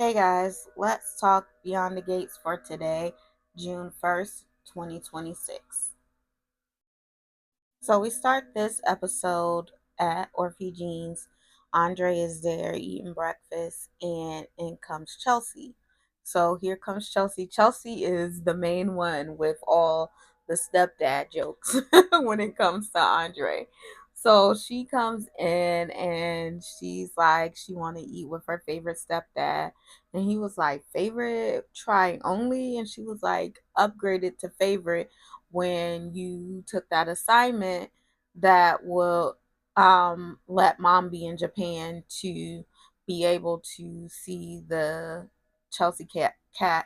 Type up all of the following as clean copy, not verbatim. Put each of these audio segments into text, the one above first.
Hey guys, let's talk Beyond the Gates for today, June 1st, 2026. So we start this episode at Orphe Jean's. Andre is there eating breakfast, and in comes Chelsea. So here comes Chelsea. Chelsea is the main one with all the stepdad jokes when it comes to Andre. So she comes in and she's like she want to eat with her favorite stepdad, and he was like favorite trying only, and she was like upgraded to favorite when you took that assignment that will let mom be in Japan to be able to see the Chelsea cat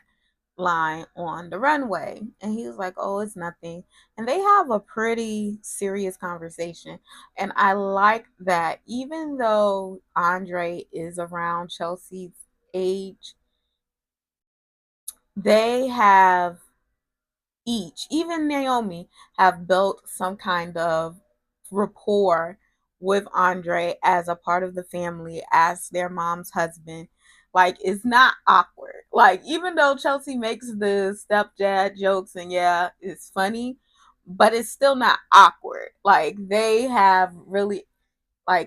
line on the runway. And he was like, oh, it's nothing. And they have a pretty serious conversation. And I like that even though Andre is around Chelsea's age, they have each, even Naomi, have built some kind of rapport with Andre as a part of the family, as their mom's husband. Like, it's not awkward. Like, even though Chelsea makes the stepdad jokes and yeah, it's funny, but it's still not awkward. Like, they have really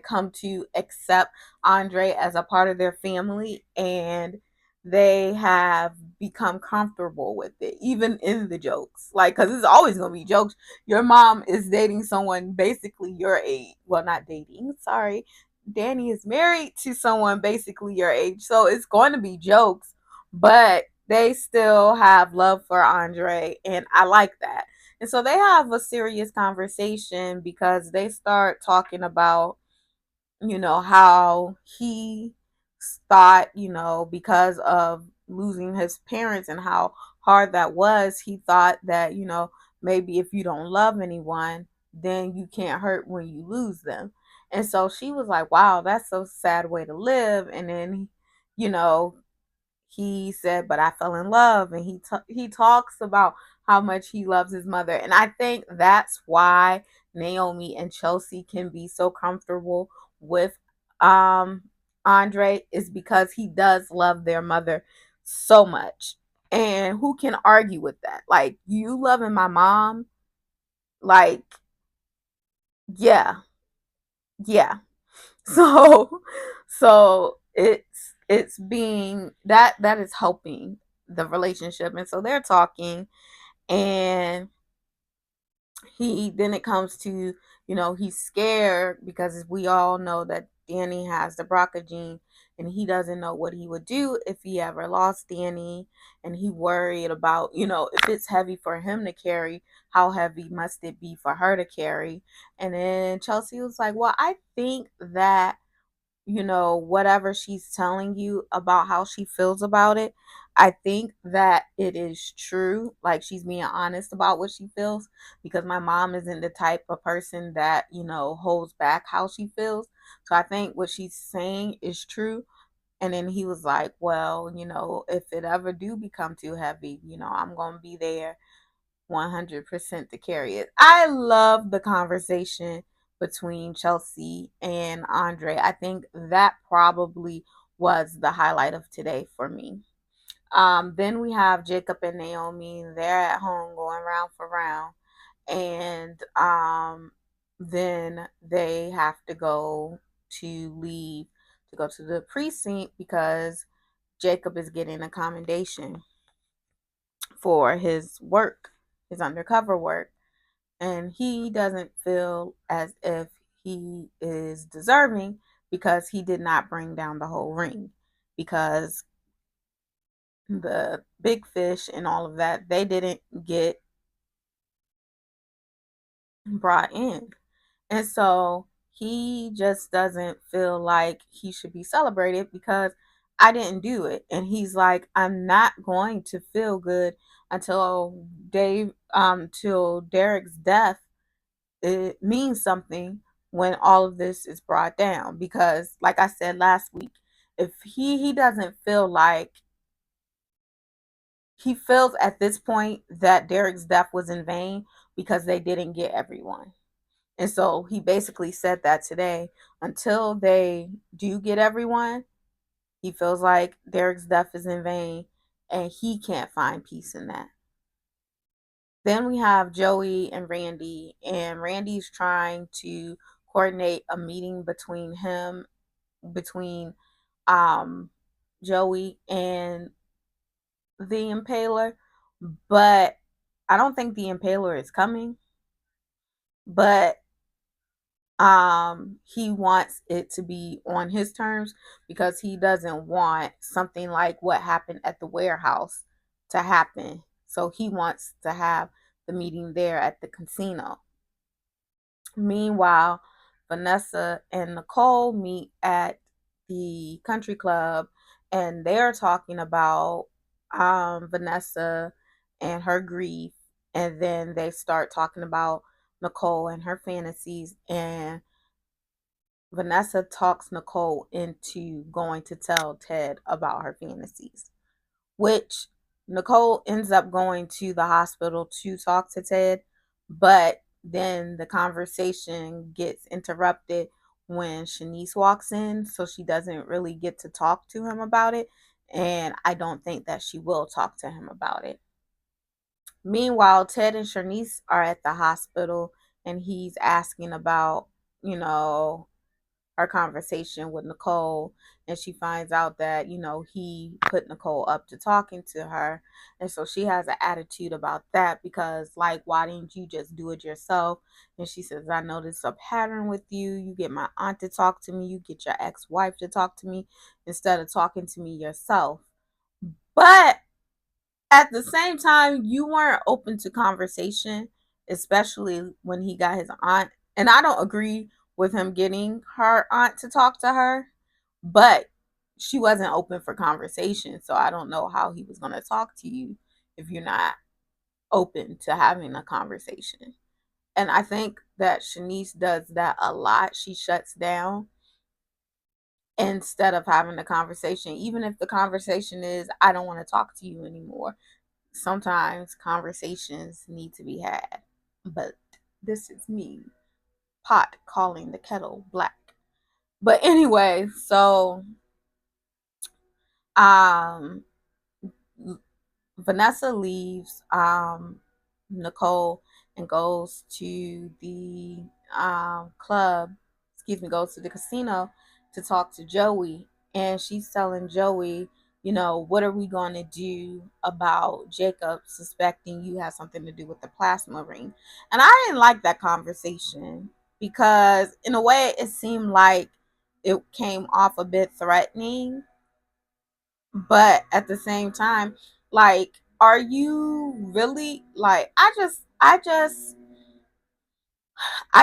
come to accept Andre as a part of their family, and they have become comfortable with it, even in the jokes. Like, because it's always going to be jokes. Your mom is dating someone basically your age. Well, not dating, sorry. Danny is married to someone basically your age. So it's going to be jokes, but they still have love for Andre, and I like that. And so they have a serious conversation because they start talking about how he thought, because of losing his parents and how hard that was, he thought that, maybe if you don't love anyone, then you can't hurt when you lose them. And so she was like, wow, that's a sad way to live. And then, you know, he said, but I fell in love, and he talks about how much he loves his mother. And I think that's why Naomi and Chelsea can be so comfortable with um Andre, is because he does love their mother so much. And who can argue with that? Like, you loving my mom, like, yeah, yeah. So it's being that is helping the relationship. And so they're talking, and he then it comes to, he's scared because we all know that Danny has the BRCA gene, and he doesn't know what he would do if he ever lost Danny. And he worried about, if it's heavy for him to carry, how heavy must it be for her to carry. And then Chelsea was like, well, I think that, whatever she's telling you about how she feels about it, I think that it is true. Like, she's being honest about what she feels, because my mom isn't the type of person that, holds back how she feels. So I think what she's saying is true. And then he was like, well, if it ever do become too heavy, I'm going to be there 100% to carry it. I love the conversation between Chelsea and Andre. I think that probably was the highlight of today for me. Then we have Jacob and Naomi. They're at home going round for round. And then they have to go to leave to go to the precinct because Jacob is getting a commendation for his work, his undercover work. And he doesn't feel as if he is deserving because he did not bring down the whole ring, because the big fish and all of that, they didn't get brought in. And so he just doesn't feel like he should be celebrated because I didn't do it. And he's like, I'm not going to feel good until till Derek's death. It means something when all of this is brought down, because like I said last week, if he doesn't feel like, he feels at this point that Derek's death was in vain because they didn't get everyone. And so he basically said that today, until they do get everyone, He feels like Derek's death is in vain and he can't find peace in that. Then we have Joey and Randy's trying to coordinate a meeting between um Joey and the Impaler, but I don't think the Impaler is coming. But he wants it to be on his terms because he doesn't want something like what happened at the warehouse to happen. So he wants to have the meeting there at the casino. Meanwhile, Vanessa and Nicole meet at the country club and they're talking about Vanessa and her grief. And then they start talking about Nicole and her fantasies. And Vanessa talks Nicole into going to tell Ted about her fantasies, which Nicole ends up going to the hospital to talk to Ted, but then the conversation gets interrupted when Shanice walks in, so she doesn't really get to talk to him about it, and I don't think that she will talk to him about it. Meanwhile, Ted and Shanice are at the hospital, and he's asking about, you know, our conversation with Nicole, and she finds out that, he put Nicole up to talking to her. And so she has an attitude about that because, like, why didn't you just do it yourself? And she says, I noticed a pattern with you. You get my aunt to talk to me, you get your ex wife to talk to me instead of talking to me yourself. But at the same time, you weren't open to conversation, especially when he got his aunt. And I don't agree with him getting her aunt to talk to her, but she wasn't open for conversation. So I don't know how he was going to talk to you if you're not open to having a conversation. And I think that Shanice does that a lot. She shuts down instead of having a conversation, even if the conversation is, I don't want to talk to you anymore. Sometimes conversations need to be had. But this is me, pot calling the kettle black. But anyway, so um Vanessa leaves Nicole and goes to the club, goes to the casino to talk to Joey. And she's telling Joey, what are we going to do about Jacob suspecting you have something to do with the plasma ring? And I didn't like that conversation because, in a way, it seemed like it came off a bit threatening, but at the same time, like, are you really, like, I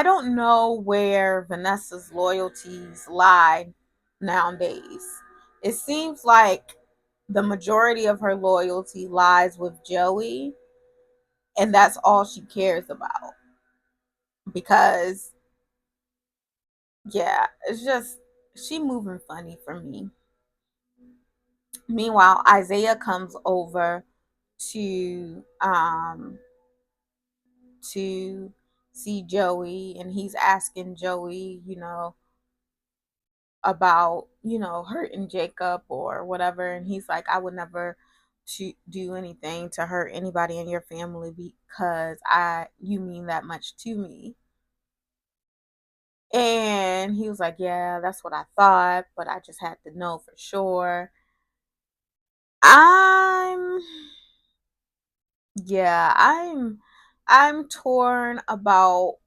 don't know where Vanessa's loyalties lie nowadays. It seems like the majority of her loyalty lies with Joey, and that's all she cares about. Because, yeah, it's just, she moving funny for me. Meanwhile, Isaiah comes over to to see Joey, and he's asking Joey, about, hurting Jacob or whatever. And he's like, I would never do anything to hurt anybody in your family because you mean that much to me. And he was like, yeah, that's what I thought, but I just had to know for sure. I'm yeah, I'm torn about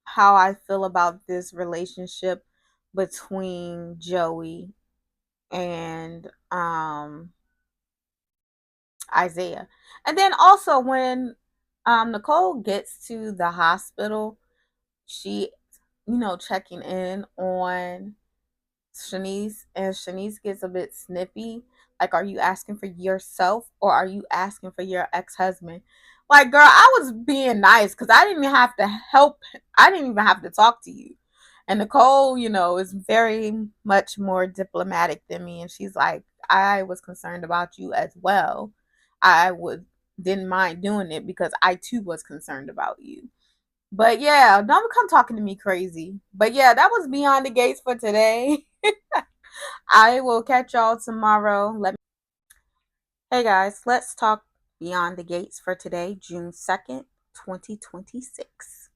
how I feel about this relationship between Joey and Isaiah. And then also when Nicole gets to the hospital, she, checking in on Shanice, and Shanice gets a bit snippy. Like, are you asking for yourself or are you asking for your ex husband? Like, girl, I was being nice because I didn't even have to help. I didn't even have to talk to you. And Nicole, is very much more diplomatic than me. And she's like, I was concerned about you as well. I would didn't mind doing it because I too was concerned about you. But yeah, don't come talking to me crazy. But yeah, that was Beyond the Gates for today. I will catch y'all tomorrow. Hey guys, let's talk Beyond the Gates for today, June 2nd, 2026.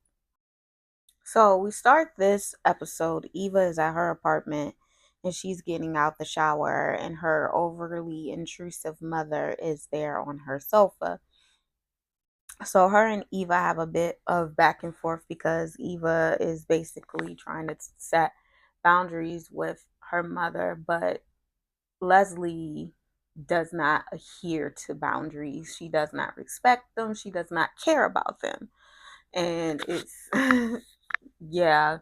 So we start this episode. Eva is at her apartment and she's getting out the shower, and her overly intrusive mother is there on her sofa. So her and Eva have a bit of back and forth because Eva is basically trying to set boundaries with her mother, but Leslie does not adhere to boundaries. She does not respect them. She does not care about them. And it's, yeah,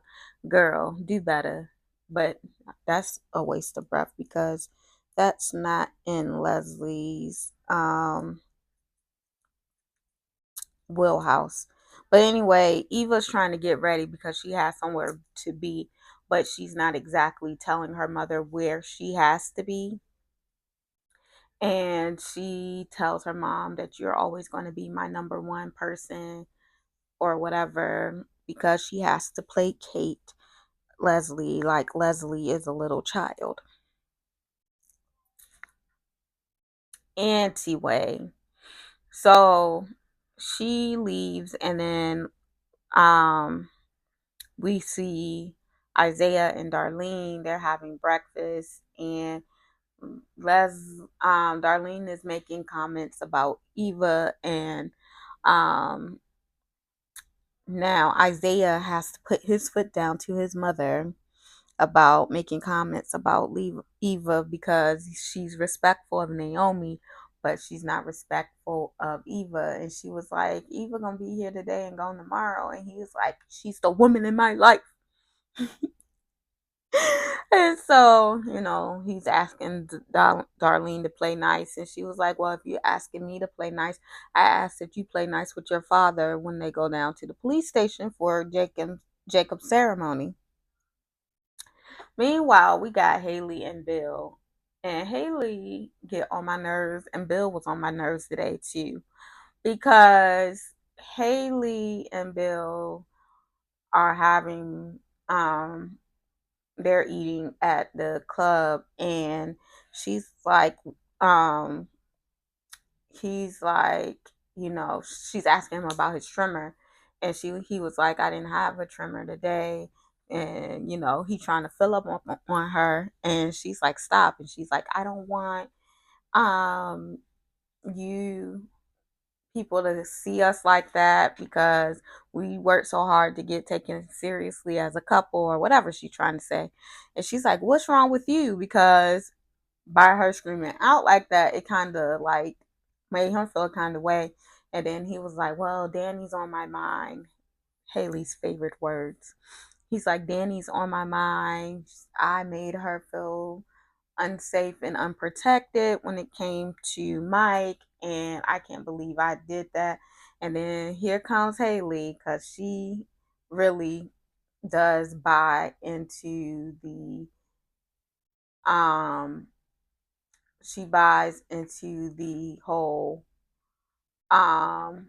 girl, do better. But that's a waste of breath because that's not in Leslie's wheelhouse. But anyway, Eva's trying to get ready because she has somewhere to be, but she's not exactly telling her mother where she has to be. And she tells her mom that you're always going to be my number one person or whatever, because she has to placate Leslie like Leslie is a little child. Anyway, so she leaves, and then we see Isaiah and Darlene. They're having breakfast, and Les Darlene is making comments about Eva, and um now Isaiah has to put his foot down to his mother about making comments about Eva because she's respectful of Naomi, but she's not respectful of Eva. And she was like, Eva gonna be here today and gone tomorrow. And he was like, she's the woman in my life. And so, he's asking Darlene to play nice. And she was like, well, if you're asking me to play nice, I asked that you play nice with your father when they go down to the police station for Jacob's ceremony. Meanwhile, we got Haley and Bill. And Haley get on my nerves, and Bill was on my nerves today too. Because Haley and Bill are having they're eating at the club, and she's like um he's like, she's asking him about his trimmer, and he was like, I didn't have a trimmer today. And he's trying to fill up on her, and she's like, stop. And she's like, I don't want um you people to see us like that because we work so hard to get taken seriously as a couple, or whatever she's trying to say. And she's like, what's wrong with you? Because by her screaming out like that, it kind of like made him feel kind of way. And then he was like, well, Danny's on my mind. Haley's favorite words. He's like, Danny's on my mind. I made her feel unsafe and unprotected when it came to Mike, and I can't believe I did that. And then here comes Haley, because she really does buy into the um she buys into the whole um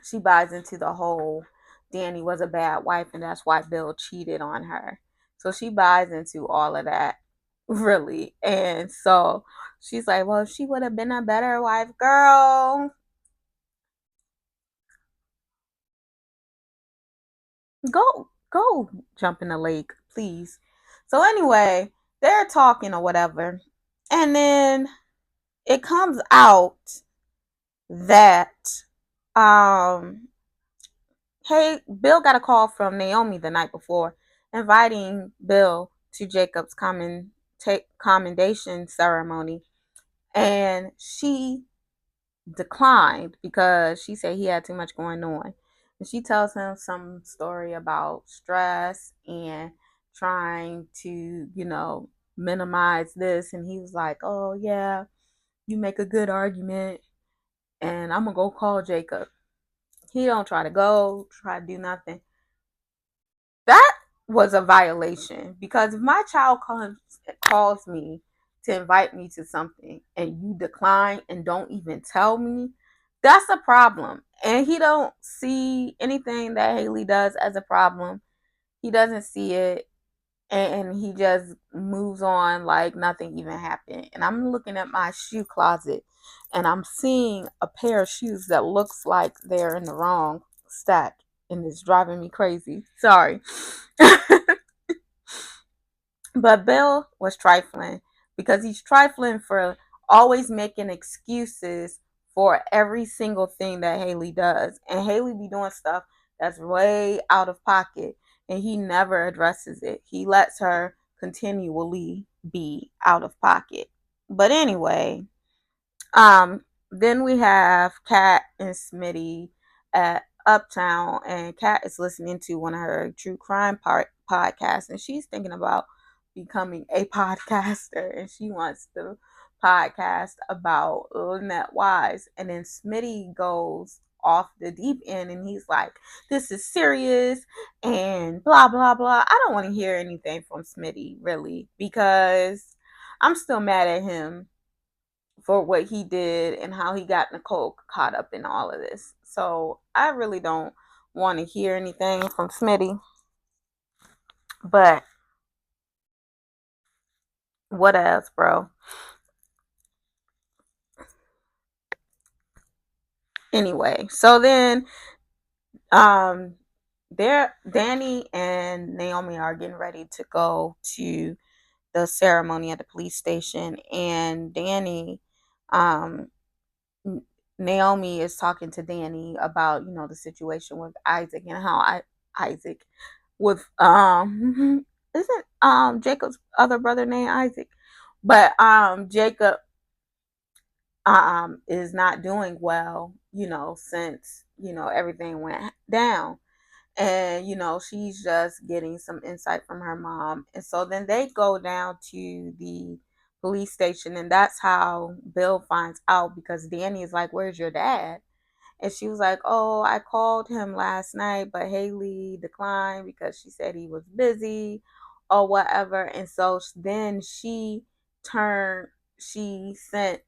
she buys into the whole Danny was a bad wife and that's why Bill cheated on her. So she buys into all of that, really. And so she's like, well, if she would have been a better wife, girl, go jump in the lake, please. So anyway, they're talking or whatever. And then it comes out that um hey, Bill got a call from Naomi the night before inviting Bill to Jacob's commendation ceremony, and she declined because she said he had too much going on. And she tells him some story about stress and trying to, minimize this. And he was like, oh, yeah, you make a good argument. And I'm going to go call Jacob. He don't try to do nothing. That was a violation, because if my child calls me to invite me to something and you decline and don't even tell me, that's a problem. And he don't see anything that Haley does as a problem. He doesn't see it. and he just moves on like nothing even happened. And I'm looking at my shoe closet and I'm seeing a pair of shoes that looks like they're in the wrong stack, and it's driving me crazy. Sorry. But Bill was trifling because he's trifling for always making excuses for every single thing that Haley does. And Haley be doing stuff that's way out of pocket and he never addresses it. He lets her continually be out of pocket. But anyway, then we have Kat and Smitty at Uptown, and Kat is listening to one of her true crime podcasts, and she's thinking about becoming a podcaster, and she wants to podcast about Lynette Wise. And then Smitty goes off the deep end, and he's like, "This is serious," and blah blah blah. I don't want to hear anything from Smitty really because I'm still mad at him for what he did and how he got Nicole caught up in all of this. So I really don't want to hear anything from Smitty. But what else, bro? Anyway, so then um Danny and Naomi are getting ready to go to the ceremony at the police station, and Danny um Naomi is talking to Danny about, the situation with Isaac and how Isaac with isn't Jacob's other brother named Isaac, but Jacob is not doing well, since everything went down. And she's just getting some insight from her mom, and so then they go down to the police station, and that's how Bill finds out, because Danny is like, "Where's your dad?" And she was like, "Oh, I called him last night, but Haley declined because she said he was busy or whatever." And so then turned, she sent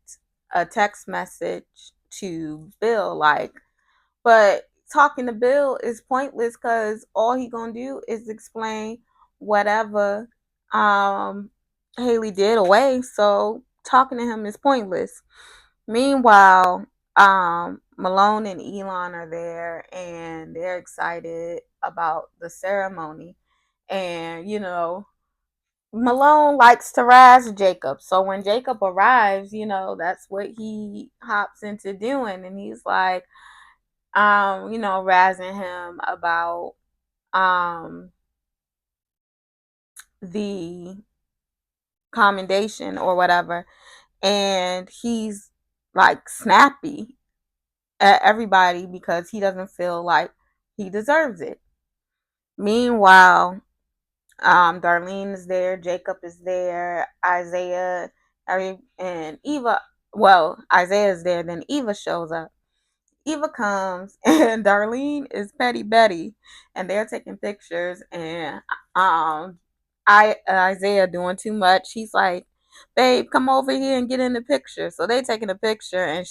a text message to Bill, like, but talking to Bill is pointless because all he gonna do is explain whatever Haley did away. So talking to him is pointless. Meanwhile, Malone and Elon are there and they're excited about the ceremony. And, Malone likes to razz Jacob. So when Jacob arrives, that's what he hops into doing. And he's like, razzing him about the commendation or whatever. And he's like snappy at everybody because he doesn't feel like he deserves it. Meanwhile, Darlene is there, Jacob is there, Isaiah, and Eva. Well, Isaiah is there, then Eva shows up. Eva comes and Darlene is Petty Betty, and they're taking pictures, and Isaiah doing too much. He's like, "Babe, come over here and get in the picture." So they taking a picture, and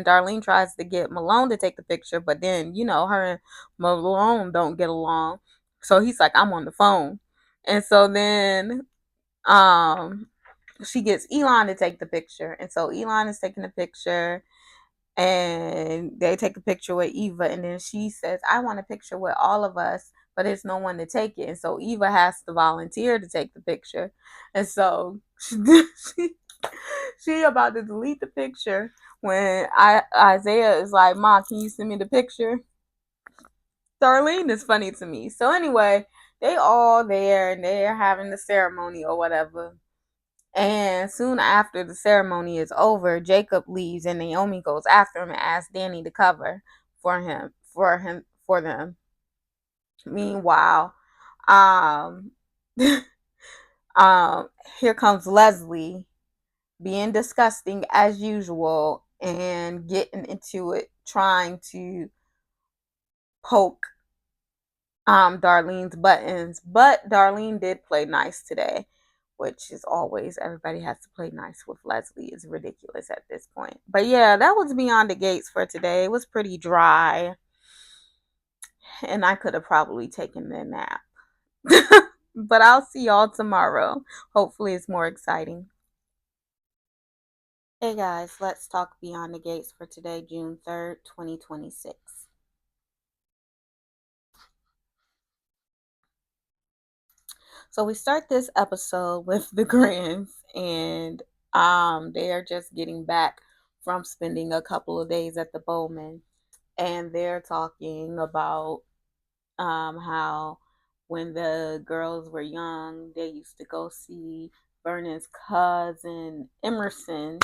Darlene tries to get Malone to take the picture, but then her and Malone don't get along. So he's like, "I'm on the phone," and so then she gets Elon to take the picture, and so Elon is taking the picture, and they take a picture with Eva, and then she says, "I want a picture with all of us, but there's no one to take it." And so Eva has to volunteer to take the picture, and so she about to delete the picture when Isaiah is like, "Mom, can you send me the picture?" Darlene is funny to me. So anyway, they all there and they're having the ceremony or whatever. And soon after the ceremony is over, Jacob leaves and Naomi goes after him and asks Danny to cover for them. Meanwhile, um, um, here comes Leslie being disgusting as usual and getting into it, trying to poke Darlene's buttons. But Darlene did play nice today, which is always, everybody has to play nice with Leslie. Is ridiculous at this point. But yeah, that was Beyond the Gates for today. It was pretty dry, and I could have probably taken a nap. But I'll see y'all tomorrow. Hopefully, it's more exciting. Hey guys, let's talk Beyond the Gates for today, June 3rd, 2026. So we start this episode with the Grants, and they are just getting back from spending a couple of days at the Bowman, and they're talking about how when the girls were young, they used to go see Vernon's cousin Emerson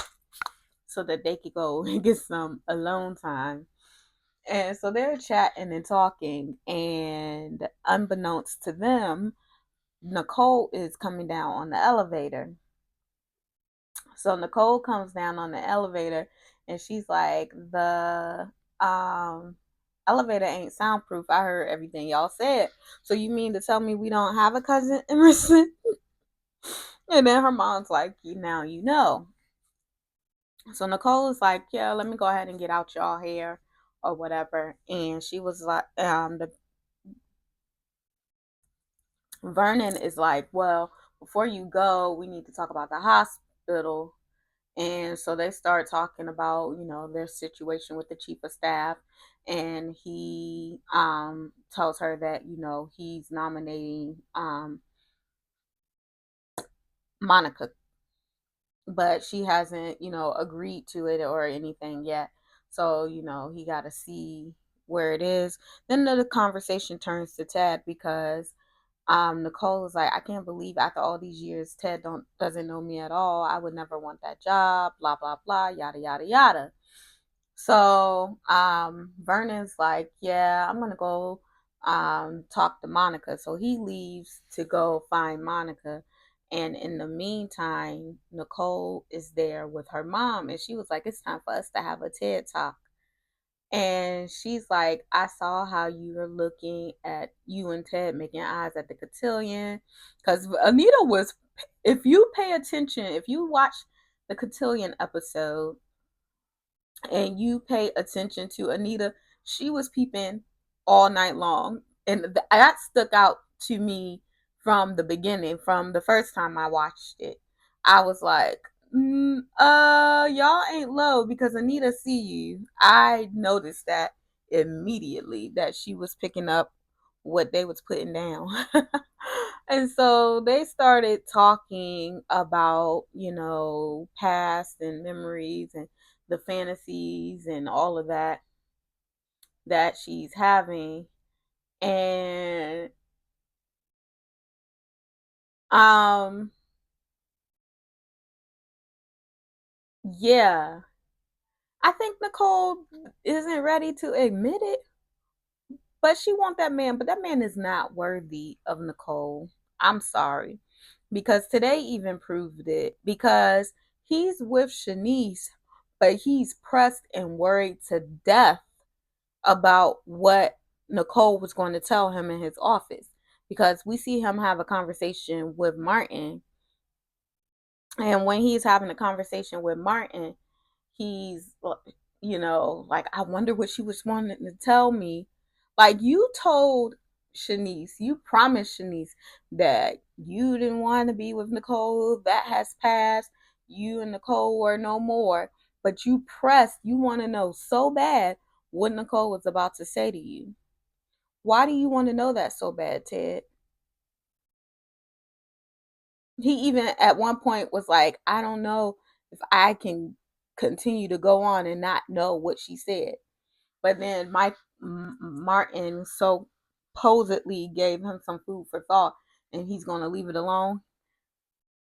so that they could go and get some alone time. And so they're chatting and talking, and unbeknownst to them, Nicole is coming down on the elevator. So Nicole comes down on the elevator, and she's like, the elevator ain't soundproof. I heard everything y'all said. So you mean to tell me we don't have a cousin Emerson? And then her mom's like, now you know. So Nicole is like, yeah, let me go ahead and get out y'all hair or whatever. And she was like, the Vernon is like, well, before you go, we need to talk about the hospital. And so they start talking about, their situation with the chief of staff. And he tells her that, he's nominating Monica, but she hasn't, agreed to it or anything yet. So, he got to see where it is. Then the conversation turns to Ted because Nicole is like, I can't believe after all these years, Ted doesn't know me at all. I would never want that job, blah, blah, blah, yada, yada, yada. So Vernon's like, yeah, I'm going to go talk to Monica. So he leaves to go find Monica. And in the meantime, Nicole is there with her mom. And she was like, it's time for us to have a TED talk. And she's like, I saw how you were looking at you and Ted making eyes at the cotillion. Because Anita was, if you pay attention, if you watch the cotillion episode and you pay attention to Anita, she was peeping all night long. And that stuck out to me from the beginning, from the first time I watched it. I was like, y'all ain't low because Anita see you. I noticed that immediately that she was picking up what they was putting down. And so they started talking about, past and memories and the fantasies and all of that she's having. And um yeah, I think Nicole isn't ready to admit it, but she want that man, but that man is not worthy of Nicole. I'm sorry. Because today even proved it. Because he's with Shanice, but he's pressed and worried to death about what Nicole was going to tell him in his office. Because we see him have a conversation with Martin. And when he's having a conversation with Martin, he's, like, I wonder what she was wanting to tell me. Like, you told Shanice, you promised Shanice that you didn't want to be with Nicole. That has passed. You and Nicole were no more. But you pressed, you want to know so bad what Nicole was about to say to you. Why do you want to know that so bad, Ted? He even at one point was like, I don't know if I can continue to go on and not know what she said. But then Martin so supposedly gave him some food for thought, and he's going to leave it alone.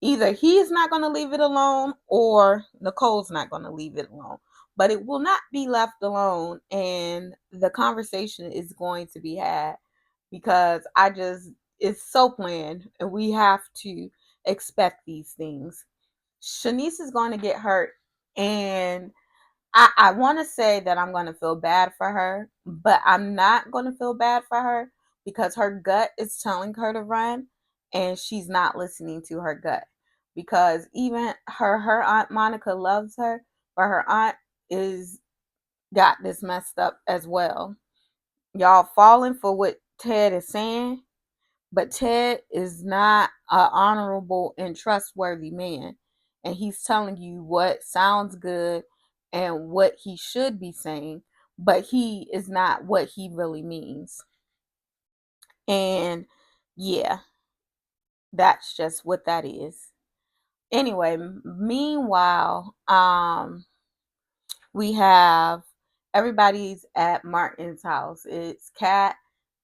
Either he's not going to leave it alone or Nicole's not going to leave it alone. But it will not be left alone, and the conversation is going to be had because it's so planned, and we have to expect these things. Shanice is going to get hurt, and I want to say that I'm going to feel bad for her, but I'm not going to feel bad for her because her gut is telling her to run, and she's not listening to her gut. Because even her aunt Monica loves her, but her aunt is got this messed up as well. Y'all falling for what Ted is saying, But Ted is not an honorable and trustworthy man. And he's telling you what sounds good and what he should be saying, but he is not what he really means. And yeah, that's just what that is. Anyway, meanwhile, we have everybody's at Martin's house. It's Kat,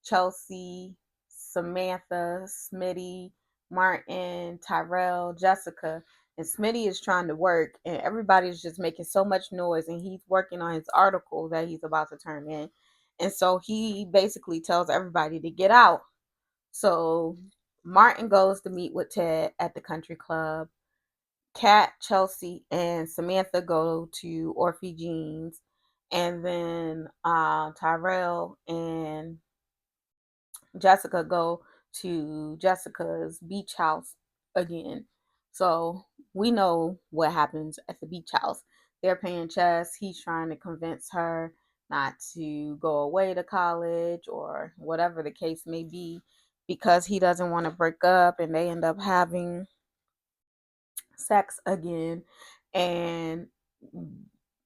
Chelsea, Samantha, Smitty, Martin, Tyrell, Jessica. And Smitty is trying to work, and everybody's just making so much noise. And he's working on his article that he's about to turn in. And so he basically tells everybody to get out. So Martin goes to meet with Ted at the country club. Kat, Chelsea, and Samantha go to Orphe Jeans, and then Tyrell and Jessica go to Jessica's beach house again. So we know what happens at the beach house. They're playing chess. He's trying to convince her not to go away to college or whatever the case may be because he doesn't want to break up, and they end up having sex again, and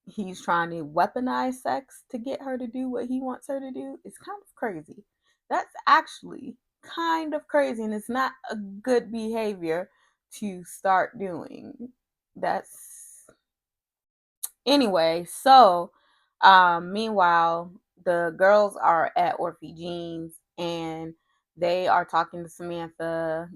he's trying to weaponize sex to get her to do what he wants her to do. It's kind of crazy. That's actually kind of crazy, and it's not a good behavior to start doing. That's Anyway, so meanwhile, the girls are at Orphe Jeans, and they are talking to Samantha,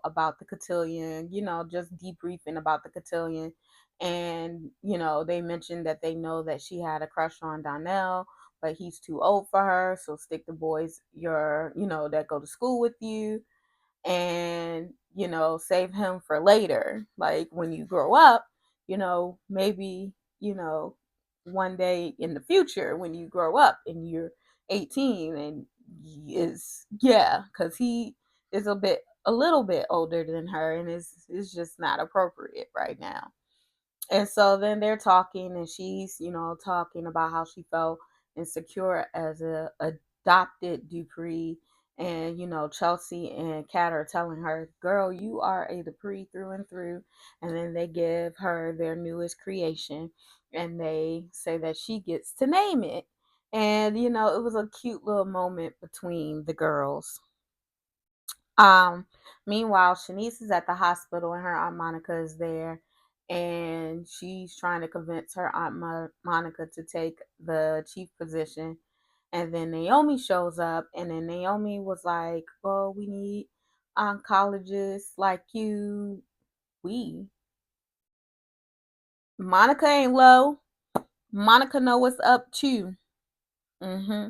about the cotillion, just debriefing about the cotillion. And, they mentioned that they know that she had a crush on Donnell, but he's too old for her. So stick the boys that go to school with you, and save him for later, like when you grow up, maybe, you know one day in the future when you grow up and you're 18, and is yeah, because he is a little bit older than her, and is just not appropriate right now. And so then they're talking, and she's, talking about how she felt insecure as a adopted Dupree. And, Chelsea and Kat are telling her, girl, you are a Dupree through and through. And then they give her their newest creation, and they say that she gets to name it. And, it was a cute little moment between the girls. Um, Meanwhile, Shanice is at the hospital, and her Aunt Monica is there, and she's trying to convince her Aunt Monica to take the chief position. And then Naomi shows up, and then Naomi was like, "Well, we need oncologists like you." We Monica ain't low. Monica know what's up too. Mm-hmm.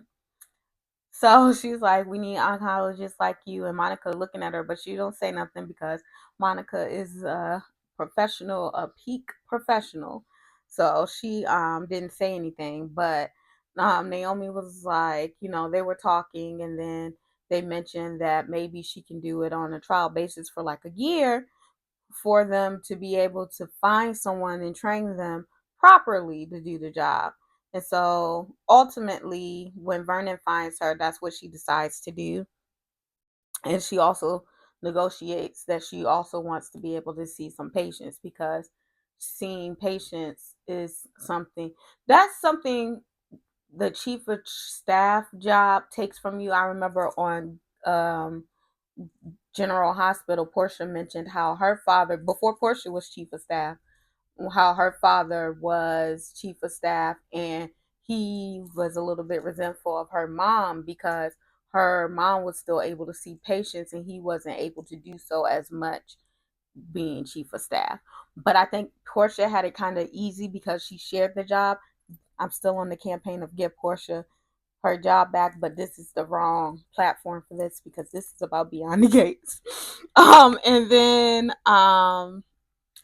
So she's like, "We need oncologists like you." And Monica looking at her, but she don't say nothing because Monica is a professional, a peak professional. So she didn't say anything. But Naomi was like, they were talking, and then they mentioned that maybe she can do it on a trial basis for like a year, for them to be able to find someone and train them properly to do the job. And so ultimately, when Vernon finds her, that's what she decides to do. And she also negotiates that she also wants to be able to see some patients, because seeing patients is something the chief of staff job takes from you. I remember on General Hospital, Portia mentioned how her father, before Portia was chief of staff, how her father was chief of staff, and he was a little bit resentful of her mom because her mom was still able to see patients and he wasn't able to do so as much being chief of staff. But I think Portia had it kind of easy because she shared the job. I'm still on the campaign of give Portia her job back, but this is the wrong platform for this because this is about Beyond the Gates. And then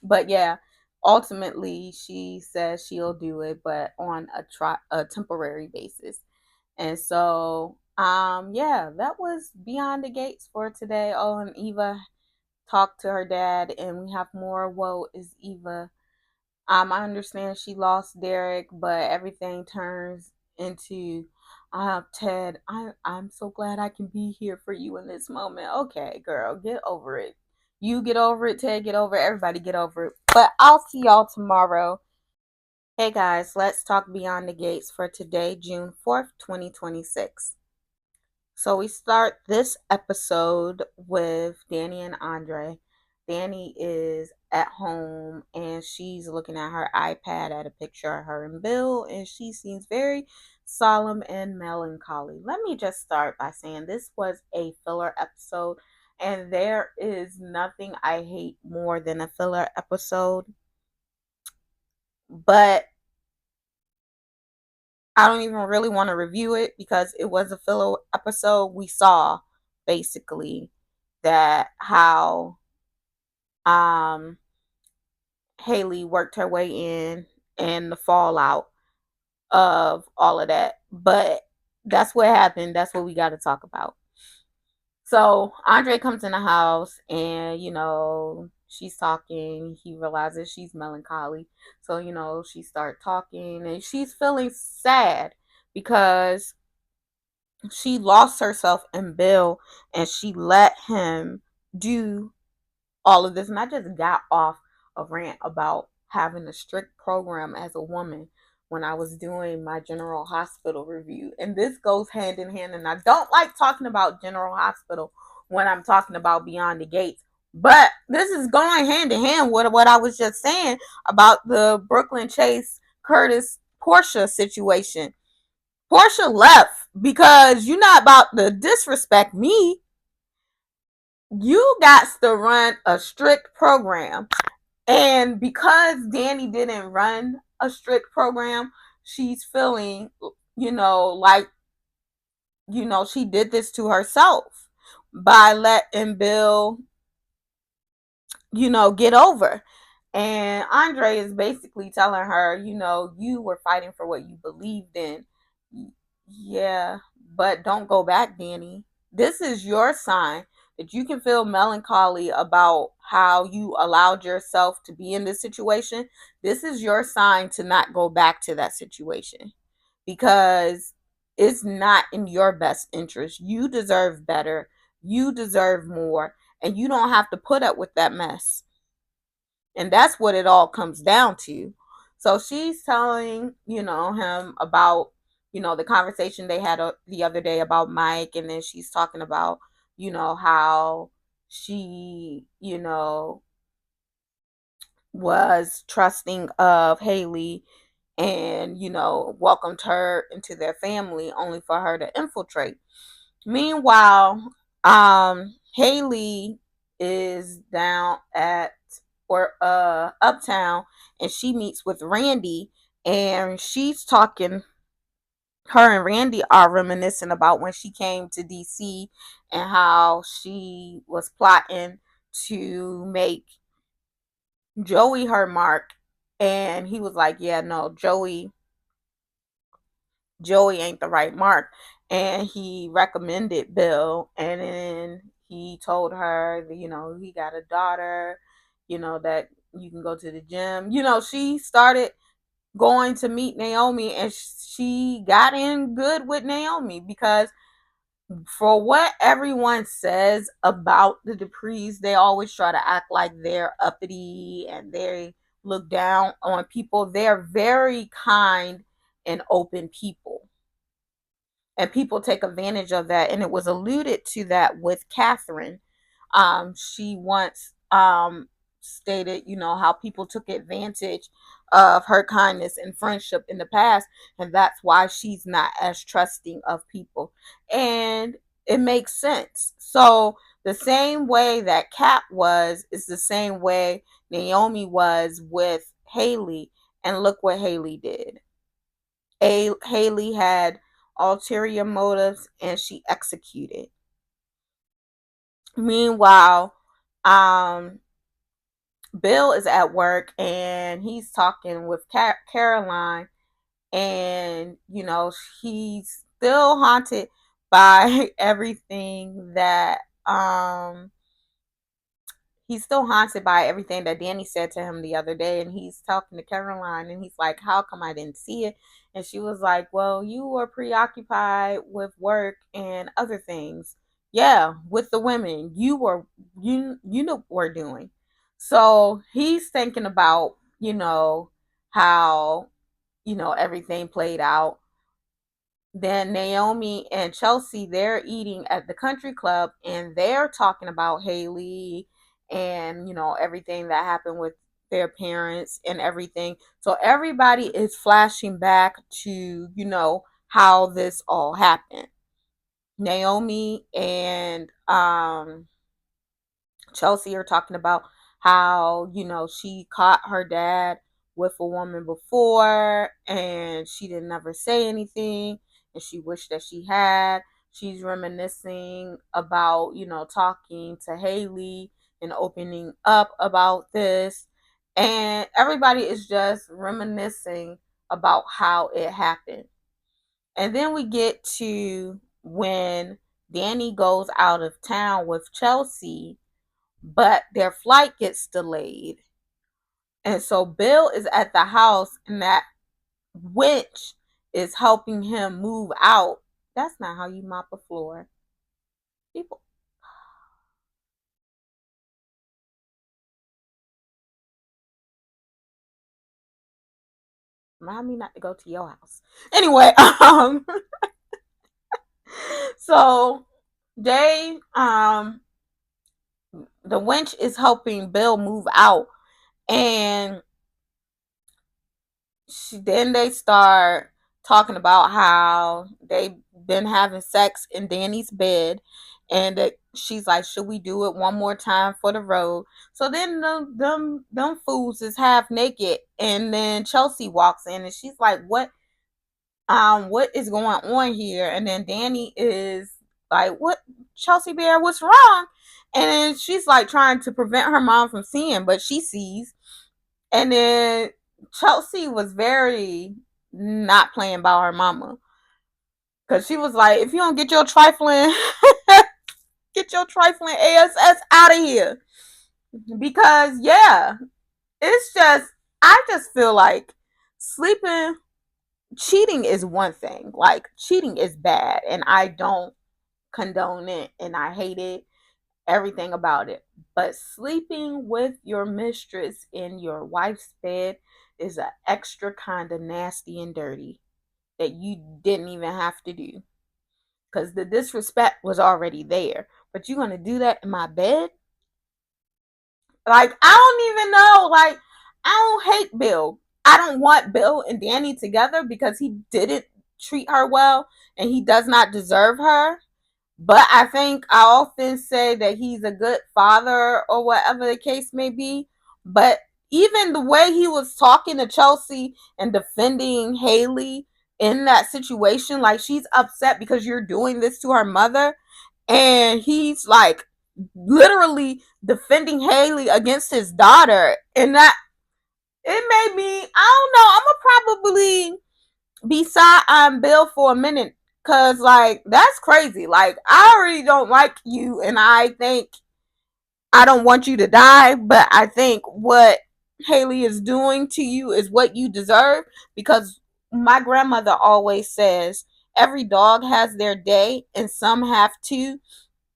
but yeah, ultimately she says she'll do it, but on a temporary basis. And so yeah, that was Beyond the Gates for today. Oh, and Eva talked to her dad, and we have more. Woe is Eva. I understand she lost Derek, but everything turns into Ted, I'm so glad I can be here for you in this moment. Okay, girl, get over it. You get over it, Ted, get over it, everybody get over it. But I'll see y'all tomorrow. Hey guys, let's talk Beyond the Gates for today, June 4th, 2026. So we start this episode with Danny and Andre. Danny is at home and she's looking at her iPad at a picture of her and Bill, and she seems very solemn and melancholy. Let me just start by saying this was a filler episode, and there is nothing I hate more than a filler episode. But I don't even really want to review it because it was a filler episode. We saw basically that how um Haley worked her way in and the fallout of all of that. But that's what happened. That's what we got to talk about. So Andre comes in the house and, she's talking. He realizes she's melancholy. So, she starts talking and she's feeling sad because she lost herself in Bill and she let him do all of this. And I just got off a rant about having a strict program as a woman when I was doing my General Hospital review. And this goes hand in hand. And I don't like talking about General Hospital when I'm talking about Beyond the Gates. But this is going hand in hand with what I was just saying about the Brooklyn Chase Curtis Portia situation. Portia left because you're not about to disrespect me. You got to run a strict program. And because Danny didn't run a strict program, she's feeling, like, she did this to herself by letting Bill, get over. And Andre is basically telling her, you were fighting for what you believed in. Yeah, but don't go back, Danny. This is your sign that you can feel melancholy about how you allowed yourself to be in this situation. This is your sign to not go back to that situation because it's not in your best interest. You deserve better. You deserve more. And you don't have to put up with that mess. And that's what it all comes down to. So she's telling, him about, the conversation they had the other day about Mike. And then she's talking about, how she, was trusting of Haley and, welcomed her into their family only for her to infiltrate. Meanwhile, Haley is down at or uptown and she meets with Randy and she's talking, her and Randy are reminiscing about when she came to DC and how she was plotting to make Joey her mark, and he was like, yeah, no, Joey ain't the right mark. And he recommended Bill. And then he told her that, he got a daughter, that you can go to the gym. She started going to meet Naomi and she got in good with Naomi because for what everyone says about the Duprees, they always try to act like they're uppity and they look down on people. They're very kind and open people, and people take advantage of that. And it was alluded to that with Catherine. She once stated, how people took advantage of her kindness and friendship in the past, and that's why she's not as trusting of people. And it makes sense. So the same way that Kat was is the same way Naomi was with Haley, and look what Haley did. Haley had ulterior motives and she executed. Meanwhile, um, Bill is at work and he's talking with Caroline, and he's still haunted by everything that he's still haunted by everything that Danny said to him the other day. And he's talking to Caroline and he's like, how come I didn't see it? And she was like, well, you were preoccupied with work and other things. Yeah, with the women. You know what we're doing. So he's thinking about, how, everything played out. Then Naomi and Chelsea, they're eating at the country club and they're talking about Haley and, everything that happened with their parents and everything. So everybody is flashing back to, how this all happened. Naomi and Chelsea are talking about how, she caught her dad with a woman before and she didn't ever say anything and she wished that she had. She's reminiscing about, talking to Haley and opening up about this. And everybody is just reminiscing about how it happened. And then we get to when Danny goes out of town with Chelsea, but their flight gets delayed. And so Bill is at the house and that witch is helping him move out. That's not how you mop a floor. People, remind me not to go to your house. Anyway, so they the winch is helping Bill move out, and then they start talking about how they've been having sex in Danny's bed, and that she's like, "Should we do it one more time for the road?" So then them fools is half naked, and then Chelsea walks in, and she's like, what is going on here?" And then Danny is like, "What, Chelsea Bear? What's wrong?" And then she's like trying to prevent her mom from seeing, but she sees. And then Chelsea was very not playing by her mama. Cause she was like, if you don't get your trifling ASS out of here. Because yeah, it's just I just feel like sleeping cheating is one thing. Like cheating is bad and I don't condone it and I hate it, everything about it. But sleeping with your mistress in your wife's bed is an extra kind of nasty and dirty that you didn't even have to do. Because the disrespect was already there. But you're going to do that in my bed? Like, I don't even know. Like, I don't hate Bill. I don't want Bill and Danny together because he didn't treat her well and he does not deserve her. But I think I often say that he's a good father or whatever the case may be. But even the way he was talking to Chelsea and defending Haley in that situation, like she's upset because you're doing this to her mother. And he's like literally defending Haley against his daughter. And that it made me, I don't know, I'm gonna probably beside Bill for a minute because like that's crazy. Like I already don't like you and I think I don't want you to die, but I think what Haley is doing to you is what you deserve because my grandmother always says every dog has their day and some have two.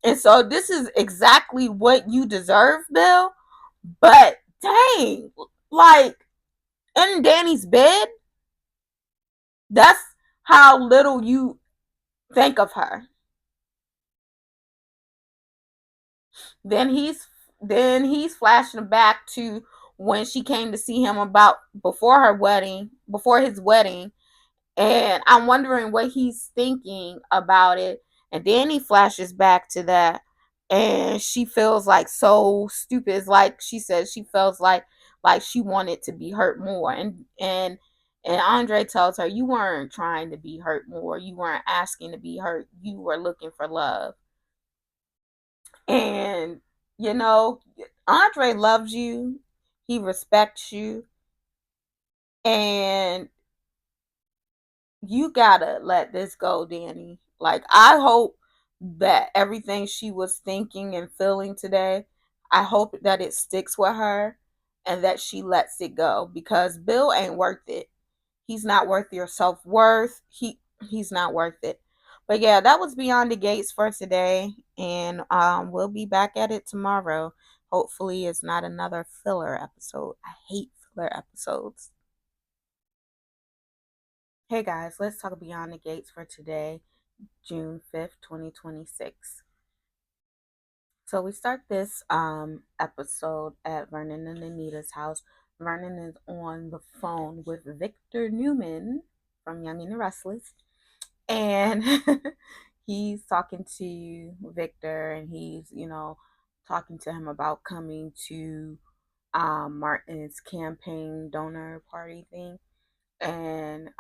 And so this is exactly what you deserve, Bill. But dang, like in Danny's bed, that's how little you think of her. Then he's flashing back to when she came to see him about before his wedding, and I'm wondering what he's thinking about it. And then he flashes back to that, and she feels like so stupid. It's like she says she feels like she wanted to be hurt more, and Andre tells her, "You weren't trying to be hurt more. You weren't asking to be hurt. You were looking for love." And you know, Andre loves you. He respects you, and you gotta let this go, Danny. Like I hope that everything she was thinking and feeling today, I hope that it sticks with her and that she lets it go, because Bill ain't worth it. He's not worth your self-worth. He's not worth it. But yeah, that was Beyond the Gates for today, and we'll be back at it tomorrow. Hopefully it's not another filler episode. I hate filler episodes. Hey guys, let's talk Beyond the Gates for today, June 5th, 2026. So we start this episode at Vernon and Anita's house. Vernon is on the phone with Victor Newman from Young and the Restless, and he's talking to Victor, and he's, talking to him about coming to Martin's campaign donor party thing. And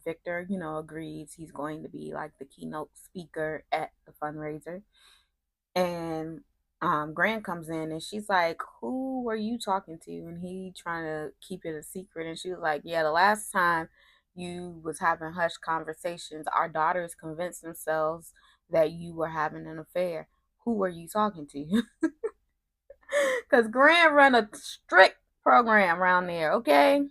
Victor, agrees he's going to be like the keynote speaker at the fundraiser. And Grant comes in and she's like, "Who were you talking to?" And he trying to keep it a secret. And she was like, "Yeah, the last time you was having hush conversations, our daughters convinced themselves that you were having an affair. Who were you talking to?" Because Grant run a strict program around there, okay?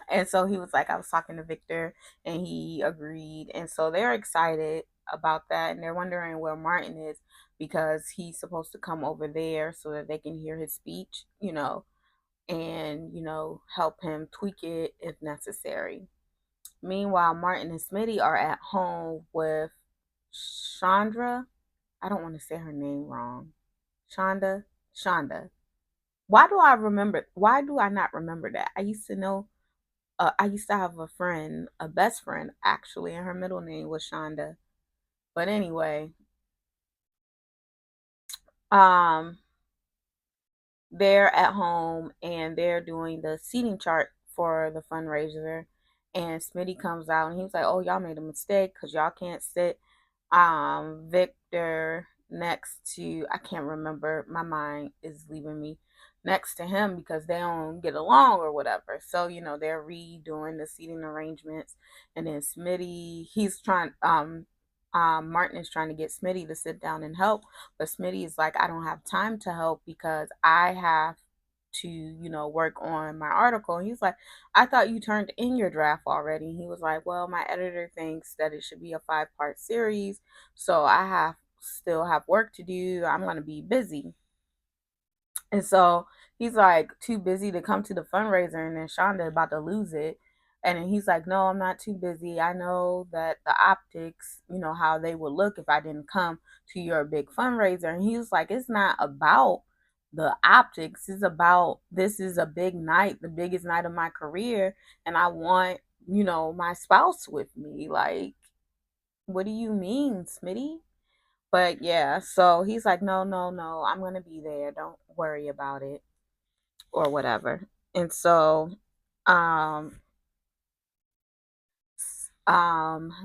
And so he was like, "I was talking to Victor," and he agreed. And so they're excited about that. And they're wondering where Martin is, because he's supposed to come over there so that they can hear his speech, and, help him tweak it if necessary. Meanwhile, Martin and Smitty are at home with Chandra. I don't want to say her name wrong. Shonda. Why do I not remember that? I used to have a friend, a best friend actually, and her middle name was Shonda. But anyway, um, they're at home and they're doing the seating chart for the fundraiser. And Smitty comes out and he was like, "Oh, y'all made a mistake because y'all can't sit Victor next to, I can't remember, my mind is leaving me, next to him because they don't get along or whatever." So, they're redoing the seating arrangements. And then Smitty, he's trying Martin is trying to get Smitty to sit down and help, but Smitty is like, "I don't have time to help because I have to, work on my article." And he's like, "I thought you turned in your draft already." He was like, "Well, my editor thinks that it should be a 5-part series, so I still have work to do. I'm going to be busy." And so he's like too busy to come to the fundraiser, and then Shonda about to lose it. And then he's like, "No, I'm not too busy. I know that the optics, how they would look if I didn't come to your big fundraiser." And he was like, "It's not about the optics. It's about, this is a big night, the biggest night of my career. And I want, my spouse with me." Like, what do you mean, Smitty? But yeah, so he's like, "No, no, no, I'm going to be there. Don't worry about it," or whatever. And so, um,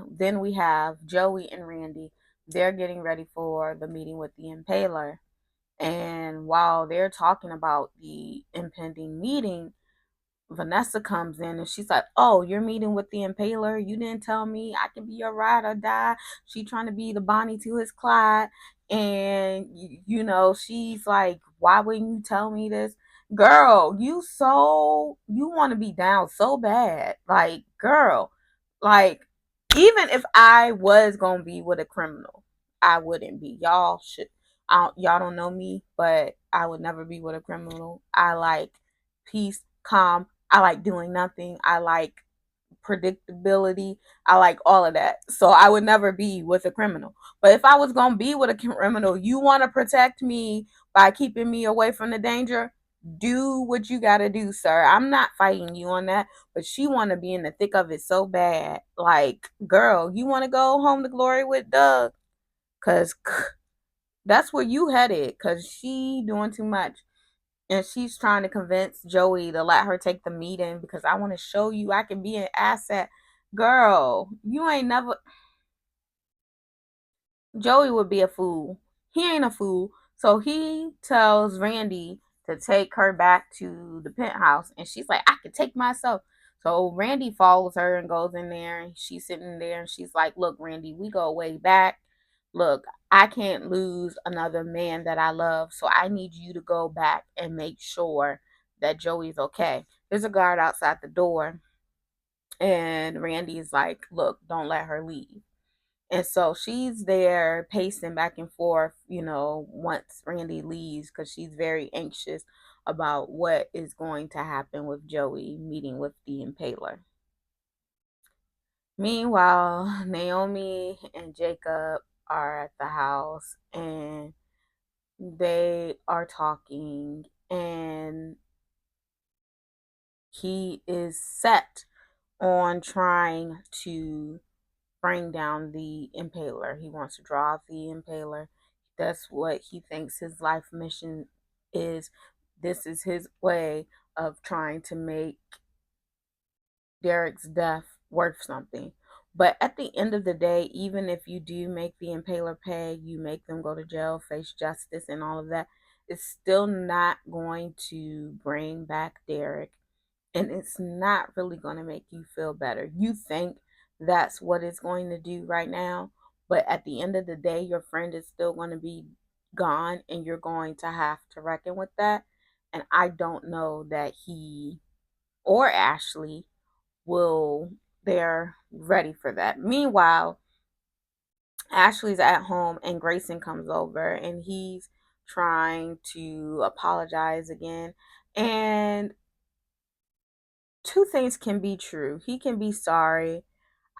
then we have Joey and Randy. They're getting ready for the meeting with the Impaler. And while they're talking about the impending meeting, Vanessa comes in and she's like, "Oh, you're meeting with the Impaler? You didn't tell me. I can be your ride or die." She trying to be the Bonnie to his Clyde. And, she's like, "Why wouldn't you tell me this?" Girl, you want to be down so bad. Like, girl, like, even if I was going to be with a criminal, I wouldn't be. Y'all don't know me, but I would never be with a criminal. I like peace, calm. I like doing nothing. I like predictability. I like all of that. So I would never be with a criminal. But if I was going to be with a criminal, you want to protect me by keeping me away from the danger? Do what you got to do, sir. I'm not fighting you on that. But she want to be in the thick of it so bad. Like, girl, you want to go home to glory with Doug? Because that's where you headed. Because she doing too much. And she's trying to convince Joey to let her take the meeting because I want to show you I can be an asset. Girl, you ain't never. Joey would be a fool. He ain't a fool. So he tells Randy to take her back to the penthouse. And she's like, "I can take myself." So Randy follows her and goes in there. And she's sitting there and she's like, "Look, Randy, we go way back. look, I can't lose another man that I love, so I need you to go back and make sure that Joey's okay. There's a guard outside the door, and Randy is like, look, don't let her leave. And so she's there pacing back and forth, once Randy leaves, because she's very anxious about what is going to happen with Joey meeting with the Impaler. Meanwhile, Naomi and Jacob are at the house and they are talking, and he is set on trying to bring down the Impaler. He wants to draw out the Impaler. That's what he thinks his life mission is. This is his way of trying to make Derek's death worth something. But at the end of the day, even if you do make the Impaler pay, you make them go to jail, face justice, and all of that, it's still not going to bring back Derek. And it's not really going to make you feel better. You think that's what it's going to do right now, but at the end of the day, your friend is still going to be gone, and you're going to have to reckon with that. And I don't know that he or Ashley will they're ready for that. Meanwhile, Ashley's at home and Grayson comes over and he's trying to apologize again. And two things can be true. He can be sorry.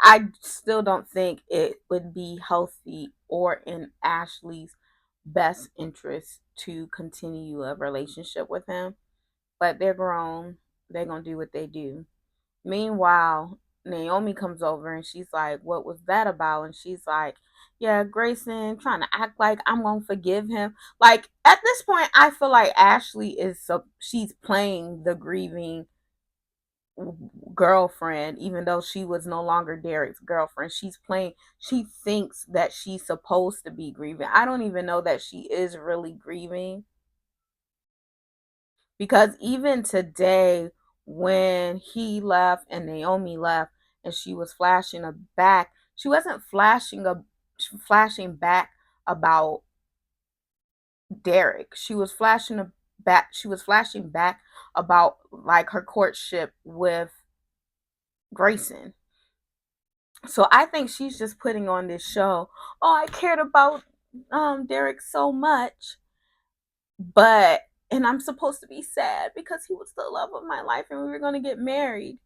I still don't think it would be healthy or in Ashley's best interest to continue a relationship with him. But they're grown. They're going to do what they do. Meanwhile, Naomi comes over and she's like, what was that about? And she's like, yeah, Grayson trying to act like I'm going to forgive him. Like, at this point, I feel like Ashley she's playing the grieving girlfriend, even though she was no longer Derek's girlfriend. She thinks that she's supposed to be grieving. I don't even know that she is really grieving, because even today, when he left and Naomi left and she was flashing a back, she wasn't flashing back about Derek. She was flashing back about like her courtship with Grayson. So I think she's just putting on this show. Oh, I cared about Derek so much, but and I'm supposed to be sad because he was the love of my life and we were going to get married.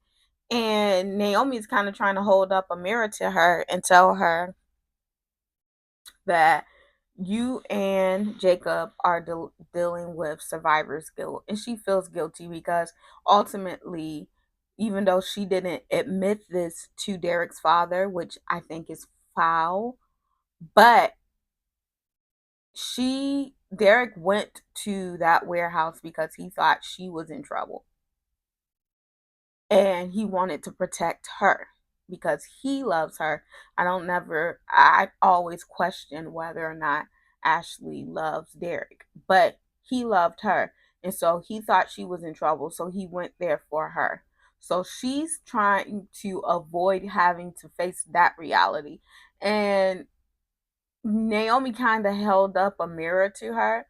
And Naomi's kind of trying to hold up a mirror to her and tell her that you and Jacob are dealing with survivor's guilt. And she feels guilty because ultimately, even though she didn't admit this to Derek's father, which I think is foul, but Derek went to that warehouse because he thought she was in trouble. And he wanted to protect her because he loves her. I always question whether or not Ashley loves Derek, but he loved her. And so he thought she was in trouble. So he went there for her. So she's trying to avoid having to face that reality. And Naomi kind of held up a mirror to her,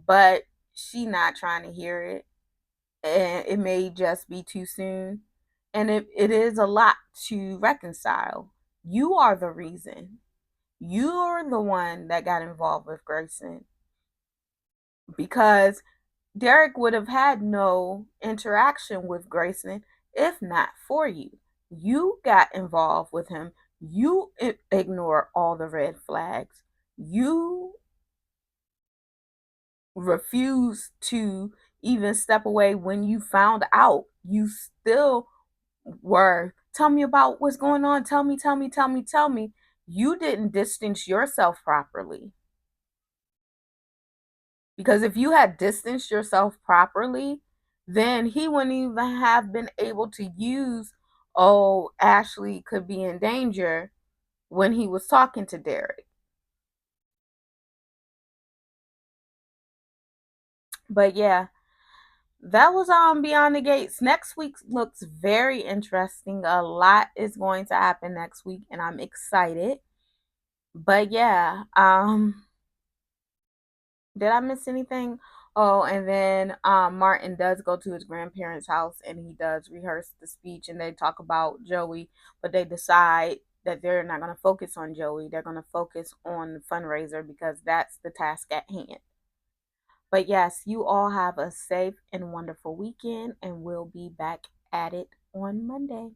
but she not trying to hear it, and it may just be too soon. And it is a lot to reconcile. You are the reason. You're the one that got involved with Grayson, because Derek would have had no interaction with Grayson if not for you. You got involved with him. You ignore all the red flags. You refuse to even step away when you found out. You still were, tell me about what's going on. Tell me, tell me, tell me, tell me. You didn't distance yourself properly. Because if you had distanced yourself properly, then he wouldn't even have been able to use, oh, Ashley could be in danger when he was talking to Derek. But yeah, that was Beyond the Gates. Next week looks very interesting. A lot is going to happen next week, and I'm excited. But yeah, did I miss anything? Oh, and then Martin does go to his grandparents' house and he does rehearse the speech and they talk about Joey, but they decide that they're not going to focus on Joey. They're going to focus on the fundraiser because that's the task at hand. But yes, you all have a safe and wonderful weekend and we'll be back at it on Monday.